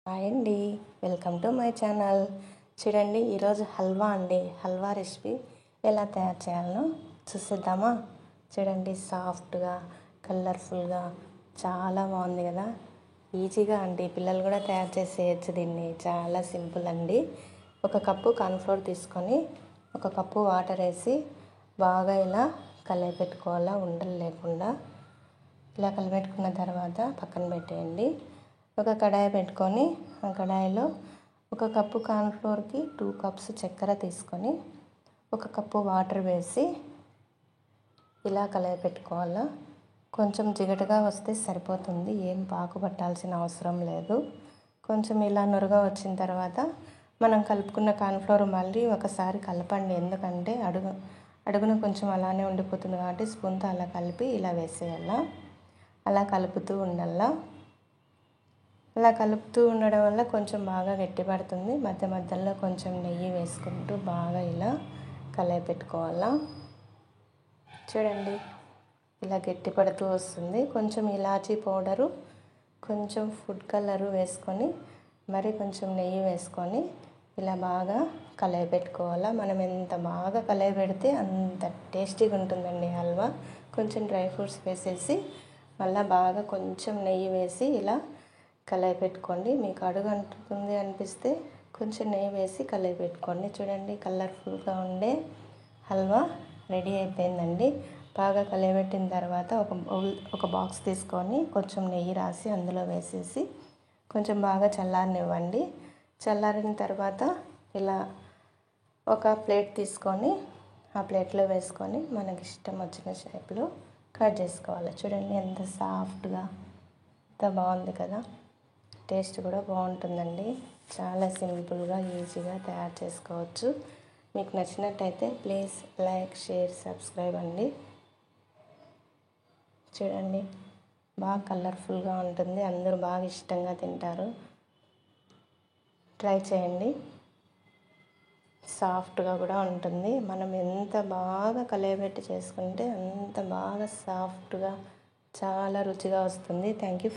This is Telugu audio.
హాయ్ అండి, వెల్కమ్ టు మై ఛానల్. చూడండి, ఈరోజు హల్వా అండి. హల్వా రెసిపీ ఎలా తయారు చేయాలో చూసేద్దామా? చూడండి, సాఫ్ట్గా కలర్ఫుల్గా చాలా బాగుంది కదా. ఈజీగా అండి, పిల్లలు కూడా తయారు చేసేయచ్చు దీన్ని. చాలా సింపుల్ అండి. ఒక కప్పు కార్న్ఫ్లోర్ తీసుకొని ఒక కప్పు వాటర్ వేసి బాగా ఇలా కలిపెట్టుకోవాలా, ఉండలు లేకుండా. ఇలా కలిపెట్టుకున్న తర్వాత పక్కన పెట్టేయండి. ఒక కడాయి పెట్టుకొని ఆ కడాయిలో ఒక కప్పు కార్న్ఫ్లోర్కి 2 కప్స్ చక్కెర తీసుకొని ఒక కప్పు వాటర్ వేసి ఇలా కలిపెట్టుకోవాలా. కొంచెం జిగటగా వస్తే సరిపోతుంది, ఏం పాకు పట్టాల్సిన అవసరం లేదు. కొంచెం ఇలా నురగా వచ్చిన తర్వాత మనం కలుపుకున్న కార్న్ఫ్లోర్ మళ్ళీ ఒకసారి కలపండి, ఎందుకంటే అడుగున కొంచెం అలానే ఉండిపోతుంది కాబట్టి స్పూన్తో అలా కలిపి ఇలా వేసేయాలా. అలా కలుపుతూ ఉండాలా. అలా కలుపుతూ ఉండడం వల్ల కొంచెం బాగా గట్టిపడుతుంది. మధ్య మధ్యలో కొంచెం నెయ్యి వేసుకుంటూ బాగా ఇలా కలిపెట్టుకోవాలా. చూడండి, ఇలా గట్టిపడుతూ వస్తుంది. కొంచెం ఇలాచీ పౌడరు, కొంచెం ఫుడ్ కలరు వేసుకొని మరి కొంచెం నెయ్యి వేసుకొని ఇలా బాగా కలిపెట్టుకోవాలా. మనం ఎంత బాగా కలిపెడితే అంత టేస్టీగా ఉంటుందండి హల్వా. కొంచెం డ్రై ఫ్రూట్స్ వేసేసి మళ్ళీ బాగా కొంచెం నెయ్యి వేసి ఇలా కలిపెట్టుకోండి. మీకు అడుగు అంటుతుంది అనిపిస్తే కొంచెం నెయ్యి వేసి కలిపెట్టుకోండి. చూడండి, కలర్ఫుల్గా ఉండే హల్వా రెడీ అయిపోయిందండి. బాగా కలిపెట్టిన తర్వాత ఒక బాక్స్ తీసుకొని కొంచెం నెయ్యి రాసి అందులో వేసేసి కొంచెం బాగా చల్లారనివ్వండి. చల్లారిన తర్వాత ఇలా ఒక ప్లేట్ తీసుకొని ఆ ప్లేట్లో వేసుకొని మనకి ఇష్టం వచ్చిన షేప్లో కట్ చేసుకోవాలి. చూడండి, ఎంత సాఫ్ట్గా, ఎంత బాగుంది కదా. టేస్ట్ కూడా బాగుంటుందండి. చాలా సింపుల్గా ఈజీగా తయారు చేసుకోవచ్చు. మీకు నచ్చినట్టయితే ప్లీజ్ లైక్, షేర్, సబ్స్క్రైబ్ అండి. చూడండి, బాగా కలర్ఫుల్గా ఉంటుంది, అందరూ బాగా ఇష్టంగా తింటారు. ట్రై చేయండి. సాఫ్ట్గా కూడా ఉంటుంది. మనం ఎంత బాగా కలిపెట్టి చేసుకుంటే అంత బాగా సాఫ్ట్గా చాలా రుచిగా వస్తుంది. Thank you.